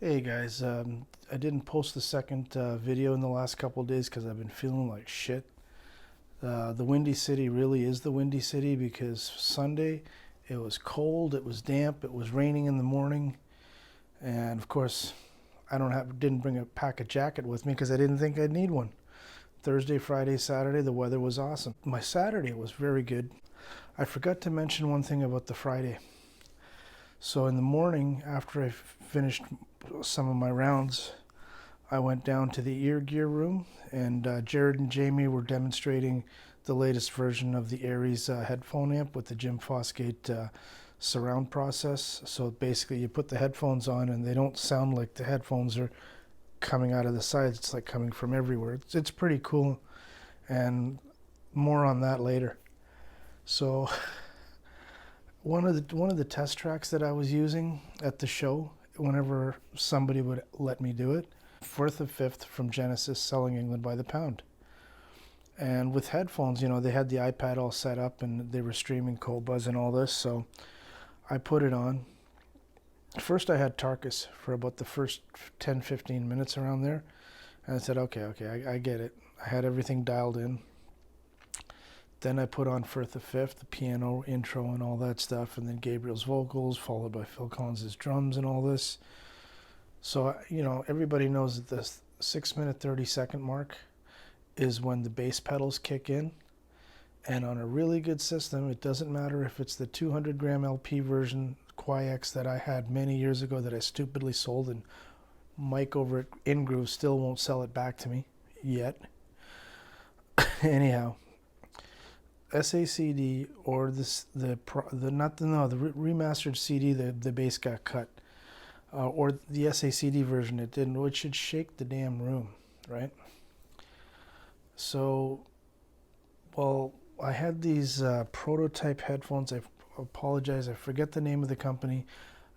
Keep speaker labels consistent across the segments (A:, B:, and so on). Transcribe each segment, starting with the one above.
A: Hey guys, I didn't post the second video in the last couple of days because I've been feeling like shit. The Windy City really is the Windy City because Sunday it was cold, it was damp, it was raining in the morning, and of course didn't bring a pack a jacket with me because I didn't think I'd need one. Thursday, Friday, Saturday the weather was awesome. My Saturday was very good. I forgot to mention one thing about the Friday. So in the morning after I finished some of my rounds, I went down to the ear gear room, and Jared and Jamie were demonstrating the latest version of the Aries headphone amp with the Jim Fosgate surround process. So basically, you put the headphones on, and they don't sound like the headphones are coming out of the sides. It's like coming from everywhere. It's pretty cool, and more on that later. So one of the test tracks that I was using at the show, whenever somebody would let me do it, Fourth of Fifth from Genesis, Selling England by the Pound. And with headphones, they had the iPad all set up and they were streaming Cobuzz and all this. So I put it on. First, I had Tarkus for about the first 10, 15 minutes around there. And I said, okay, I get it. I had everything dialed in. Then I put on Firth of Fifth, the piano intro and all that stuff, and then Gabriel's vocals, followed by Phil Collins' drums and all this. So, everybody knows that the 6 minute, 30-second mark is when the bass pedals kick in. And on a really good system, it doesn't matter if it's the 200 gram LP version Qui-X that I had many years ago that I stupidly sold, and Mike over at Ingroove still won't sell it back to me yet. Anyhow, SACD or the remastered CD, the bass got cut, or the SACD version, it didn't. It should shake the damn room, right? So, well, I had these prototype headphones. I apologize, I forget the name of the company.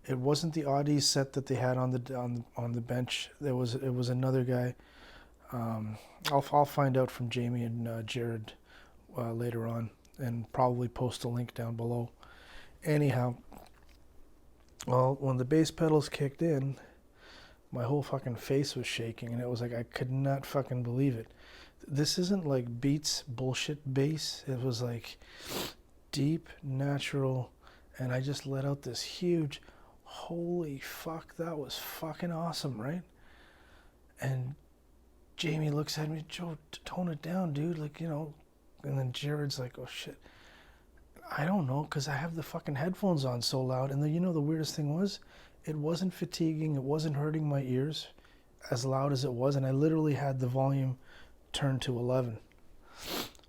A: It wasn't the Audi set that they had on the bench. It was another guy. I'll find out from Jamie and Jared later on, and probably post a link down below. Anyhow, well, when the bass pedals kicked in, my whole fucking face was shaking, and it was like I could not fucking believe it. This isn't like Beats bullshit bass. It was like deep, natural, and I just let out this huge, holy fuck, that was fucking awesome, right? And Jamie looks at me, Joe, tone it down, dude, and then Jared's like, oh shit. I don't know, because I have the fucking headphones on so loud, and the weirdest thing was, it wasn't fatiguing, it wasn't hurting my ears as loud as it was, and I literally had the volume turned to 11.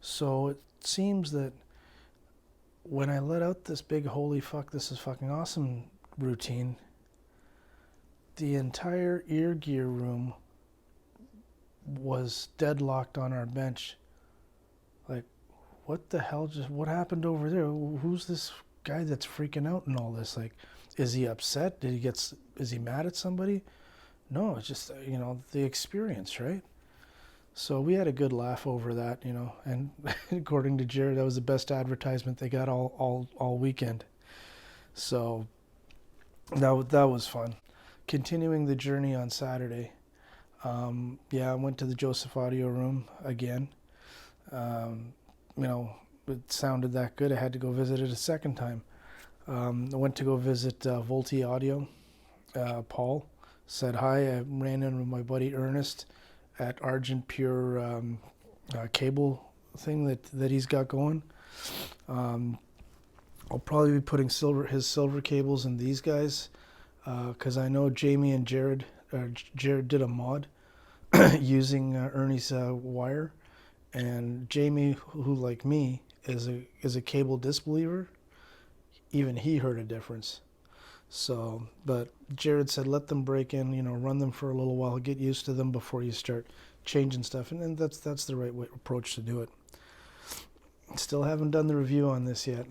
A: So it seems that when I let out this big holy fuck, this is fucking awesome routine, the entire ear gear room was deadlocked on our bench. Like, what the hell what happened over there? Who's this guy that's freaking out and all this? Like, is he upset? Is he mad at somebody? No, it's just, the experience, right? So we had a good laugh over that, and according to Jared, that was the best advertisement they got all weekend. So that was fun. Continuing the journey on Saturday, I went to the Joseph Audio Room again. Um, it sounded that good. I had to go visit it a second time. I went to go visit Volti Audio. Paul said hi. I ran in with my buddy Ernest at Argent Pure cable thing that he's got going. I'll probably be putting his silver cables in these guys because I know Jamie and Jared did a mod using Ernie's wire, and Jamie, who like me is a cable disbeliever, even he heard a difference. So, but Jared said let them break in, run them for a little while, get used to them before you start changing stuff, and that's the right approach to do it. Still haven't done the review on this yet,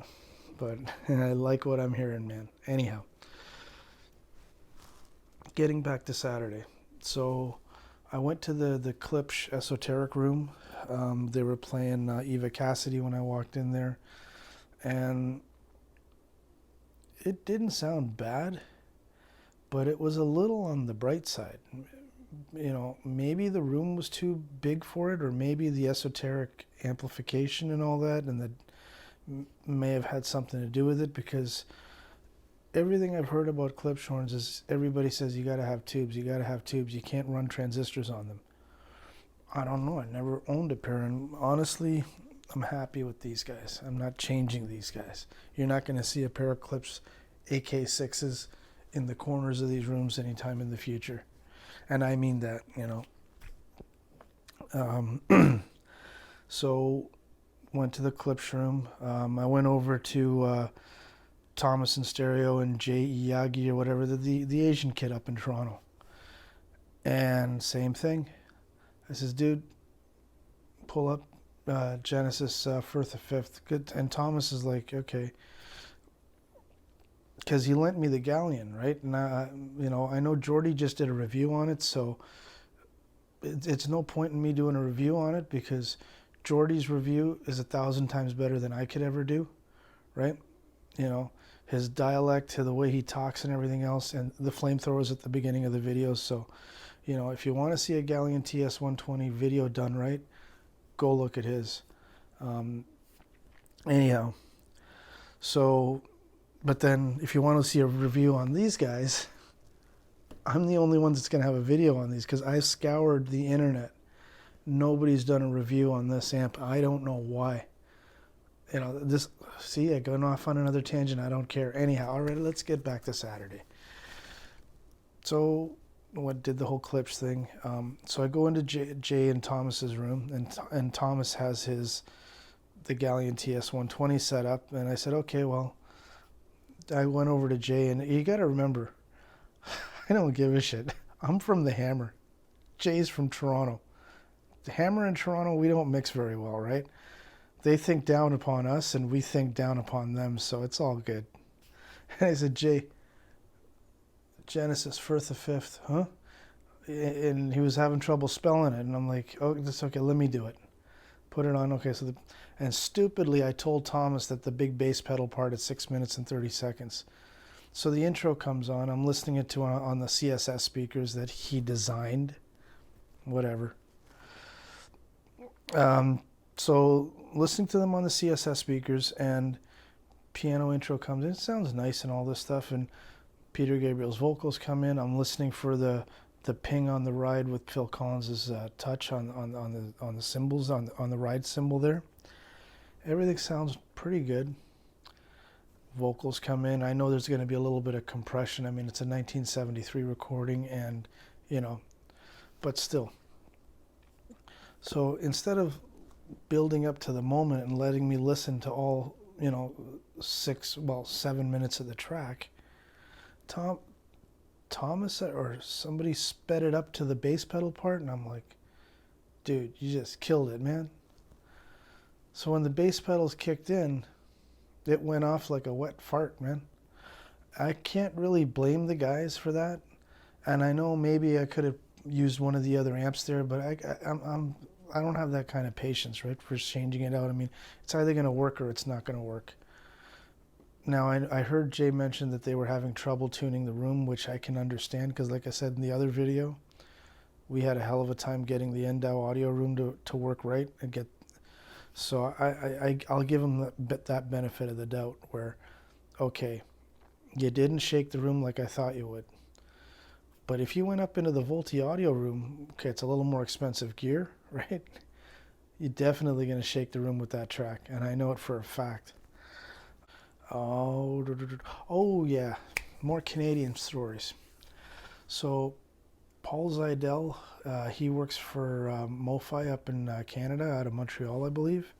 A: but I like what I'm hearing, man. Anyhow, getting back to Saturday. So I went to the Klipsch Esoteric Room. They were playing Eva Cassidy when I walked in there, and it didn't sound bad, but it was a little on the bright side. You know, maybe the room was too big for it, or maybe the esoteric amplification and all that, and that may have had something to do with it, because everything I've heard about Klipsch horns is everybody says you gotta have tubes, you gotta have tubes, you can't run transistors on them. I don't know, I never owned a pair, and honestly, I'm happy with these guys. I'm not changing these guys. You're not gonna see a pair of Klipsch AK6s in the corners of these rooms anytime in the future. And I mean that, you know. So, went to the Klipsch Room. I went over to Thomas and Stereo and Jay Iyagi or whatever, the Asian kid up in Toronto. And same thing. I says, dude, pull up Genesis Firth of Fifth. Good. And Thomas is like, okay. Because he lent me the Galleon, right? And you know, I know Jordy just did a review on it, so it's no point in me doing a review on it, because Jordy's review is 1,000 times better than I could ever do, right? You know, his dialect, the way he talks and everything else, and the flamethrowers at the beginning of the video. So, you know, if you want to see a Galleon TS120 video done right, go look at his. Anyhow, so, but then if you want to see a review on these guys, I'm the only one that's going to have a video on these, because I scoured the internet. Nobody's done a review on this amp. I don't know why. You know, this, see, I'm going off on another tangent. I don't care. Anyhow, all right, let's get back to Saturday. So, what did the whole Klipsch thing? So I go into Jay and Thomas's room, and Thomas has the Galleon TS120 set up, and I said, okay, well, I went over to Jay, and you got to remember, I don't give a shit. I'm from the Hammer. Jay's from Toronto. The Hammer and Toronto, we don't mix very well, right? They think down upon us, and we think down upon them, so it's all good. And I said, Jay, Genesis Firth of Fifth, huh? And he was having trouble spelling it, and I'm like, oh, that's okay, let me do it. Put it on, okay, so and stupidly I told Thomas that the big bass pedal part at 6 minutes and 30 seconds. So the intro comes on, I'm listening it to on the CSS speakers that he designed, whatever. So listening to them on the CSS speakers, and piano intro comes in, it sounds nice and all this stuff, and Peter Gabriel's vocals come in. I'm listening for the ping on the ride with Phil Collins's touch on the cymbals on the ride cymbal there. Everything sounds pretty good. Vocals come in. I know there's going to be a little bit of compression. I mean, it's a 1973 recording, and you know, but still. So instead of building up to the moment and letting me listen to all, you know, 7 minutes of the track, Thomas or somebody sped it up to the bass pedal part, and I'm like, dude, you just killed it, man. So when the bass pedals kicked in, it went off like a wet fart, man. I can't really blame the guys for that, and I know maybe I could have used one of the other amps there, but I don't have that kind of patience, right, for changing it out. I mean, it's either going to work or it's not going to work. Now, I heard Jay mention that they were having trouble tuning the room, which I can understand, because like I said in the other video, we had a hell of a time getting the Endow audio room to work right and get. So I'll give them that benefit of the doubt, where, okay, you didn't shake the room like I thought you would. But if you went up into the Volti audio room, okay, it's a little more expensive gear, right? You're definitely going to shake the room with that track, and I know it for a fact. Oh yeah, more Canadian stories. So Paul Zidell, he works for MoFi up in Canada, out of Montreal, I believe.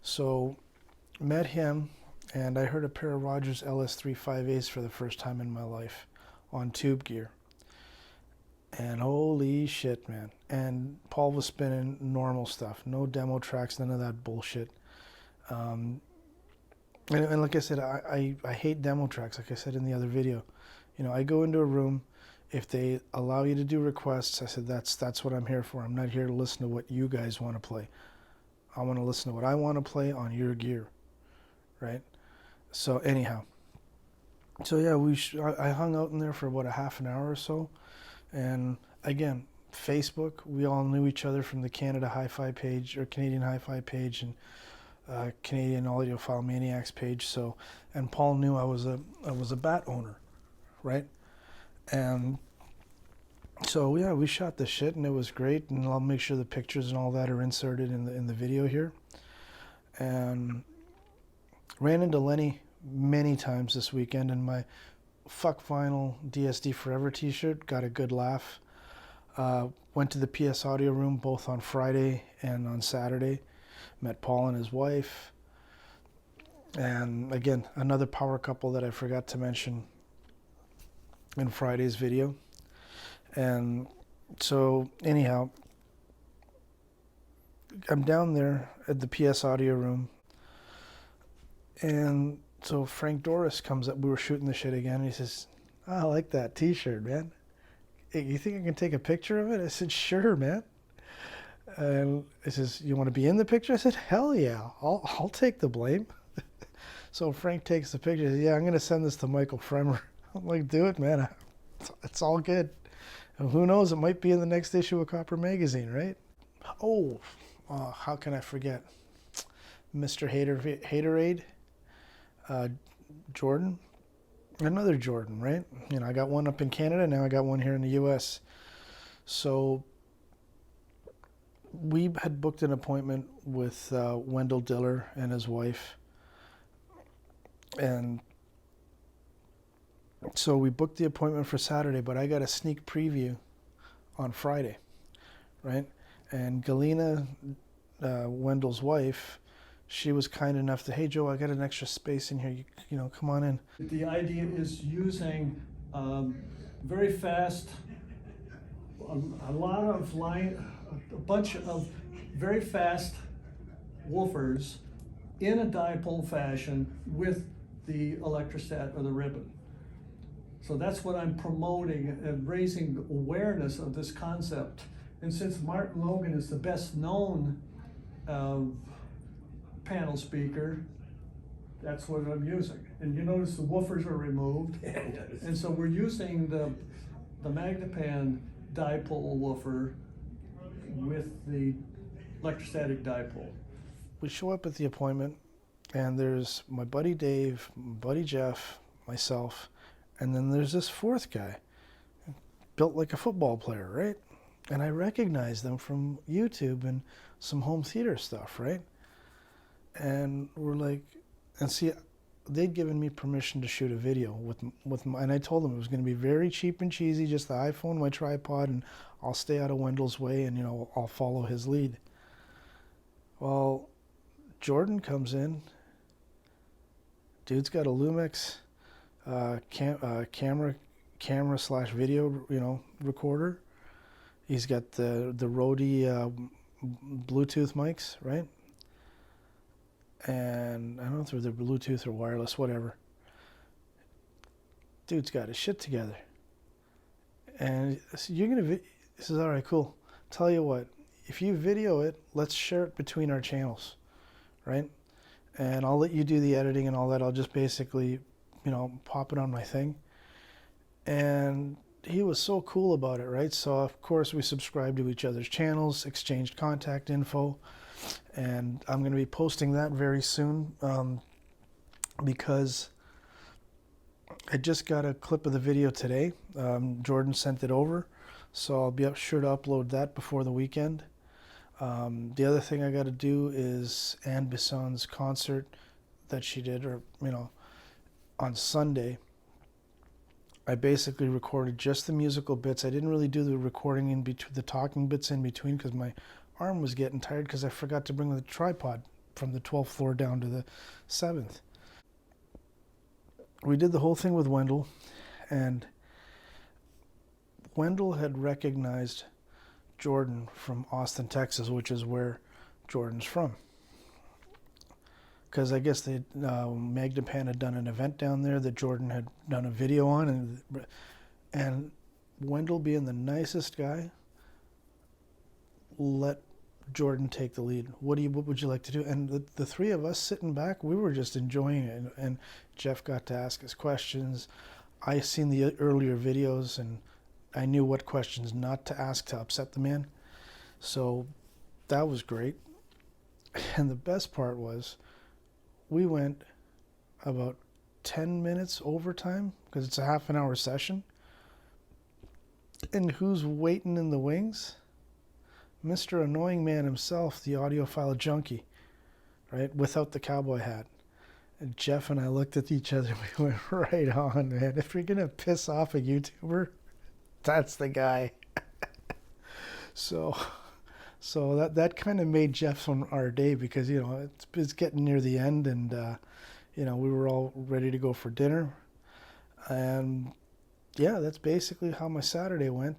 A: So met him, and I heard a pair of Rogers LS35As for the first time in my life on tube gear. And holy shit, man. And Paul was spinning normal stuff, no demo tracks, none of that bullshit. And like I said, I hate demo tracks, like I said in the other video. You know, I go into a room, if they allow you to do requests, I said, that's what I'm here for. I'm not here to listen to what you guys want to play. I want to listen to what I want to play on your gear, right? So anyhow, So yeah, I hung out in there for about a half an hour or so, and again, Facebook. We all knew each other from the Canada Hi-Fi page or Canadian Hi-Fi page and Canadian Audiophile Maniacs page. So, and Paul knew I was a bat owner, right? And so yeah, we shot the shit and it was great. And I'll make sure the pictures and all that are inserted in the video here. And ran into Lenny many times this weekend in my Fuck Vinyl DSD Forever t-shirt. Got a good laugh. Went to the PS Audio Room both on Friday and on Saturday. Met Paul and his wife. And again, another power couple that I forgot to mention in Friday's video. And so anyhow, I'm down there at the PS Audio Room. And so Frank Doris comes up. We were shooting the shit again. And he says, oh, I like that t-shirt, man. Hey, you think I can take a picture of it? I said, sure, man. And he says, you want to be in the picture? I said, hell yeah, I'll take the blame. So Frank takes the picture. He says, yeah, I'm going to send this to Michael Fremer. I'm like, do it, man. It's all good. And who knows? It might be in the next issue of Copper Magazine, right? Oh, how can I forget? Mr. Haterade, Jordan. Another Jordan, right? You know, I got one up in Canada. Now I got one here in the U.S. So we had booked an appointment with Wendell Diller and his wife. And so we booked the appointment for Saturday, but I got a sneak preview on Friday, right? And Galena, Wendell's wife, she was kind enough to, hey, Joe, I got an extra space in here. You know, come on in.
B: The idea is using very fast, a bunch of very fast woofers in a dipole fashion with the electrostat or the ribbon. So that's what I'm promoting and raising awareness of this concept. And since Martin Logan is the best known panel speaker, that's what I'm using. And you notice the woofers are removed. And so we're using the Magnepan dipole woofer with the electrostatic dipole.
A: We show up at the appointment, and there's my buddy Dave, my buddy Jeff, myself, and then there's this fourth guy, built like a football player, right? And I recognize them from YouTube and some home theater stuff, right? And we're like, and see, they'd given me permission to shoot a video with my, and I told them it was going to be very cheap and cheesy, just the iPhone, my tripod, and I'll stay out of Wendell's way, and you know, I'll follow his lead. Well, Jordan comes in. Dude's got a Lumix camera/video, you know, recorder. He's got the Rode Bluetooth mics, right? And I don't know if they're Bluetooth or wireless, whatever. Dude's got his shit together. And so you're gonna. He says, all right, cool. Tell you what, if you video it, let's share it between our channels, right? And I'll let you do the editing and all that. I'll just basically, you know, pop it on my thing. And he was so cool about it, right? So of course we subscribed to each other's channels, exchanged contact info, and I'm going to be posting that very soon because I just got a clip of the video today. Jordan sent it over, so I'll be sure to upload that before the weekend. The other thing I got to do is Anne Bisson's concert that she did, or you know, on Sunday. I basically recorded just the musical bits. I didn't really do the recording in between, the talking bits in between, because my arm was getting tired because I forgot to bring the tripod from the 12th floor down to the 7th. We did the whole thing with Wendell, and Wendell had recognized Jordan from Austin, Texas, which is where Jordan's from. Because I guess Magnepan had done an event down there that Jordan had done a video on, and Wendell, being the nicest guy, let Jordan take the lead. What would you like to do? And the three of us sitting back, we were just enjoying it. And Jeff got to ask us questions. I seen the earlier videos, and I knew what questions not to ask to upset the man. So that was great. And the best part was, we went about 10 minutes overtime because it's a half an hour session. And who's waiting in the wings? Mr. Annoying Man himself, the audiophile junkie, right? Without the cowboy hat. And Jeff and I looked at each other and we went, right on, man. If you're going to piss off a YouTuber, that's the guy. So that kind of made Jeff's on our day because, you know, it's getting near the end and, you know, we were all ready to go for dinner. And yeah, that's basically how my Saturday went.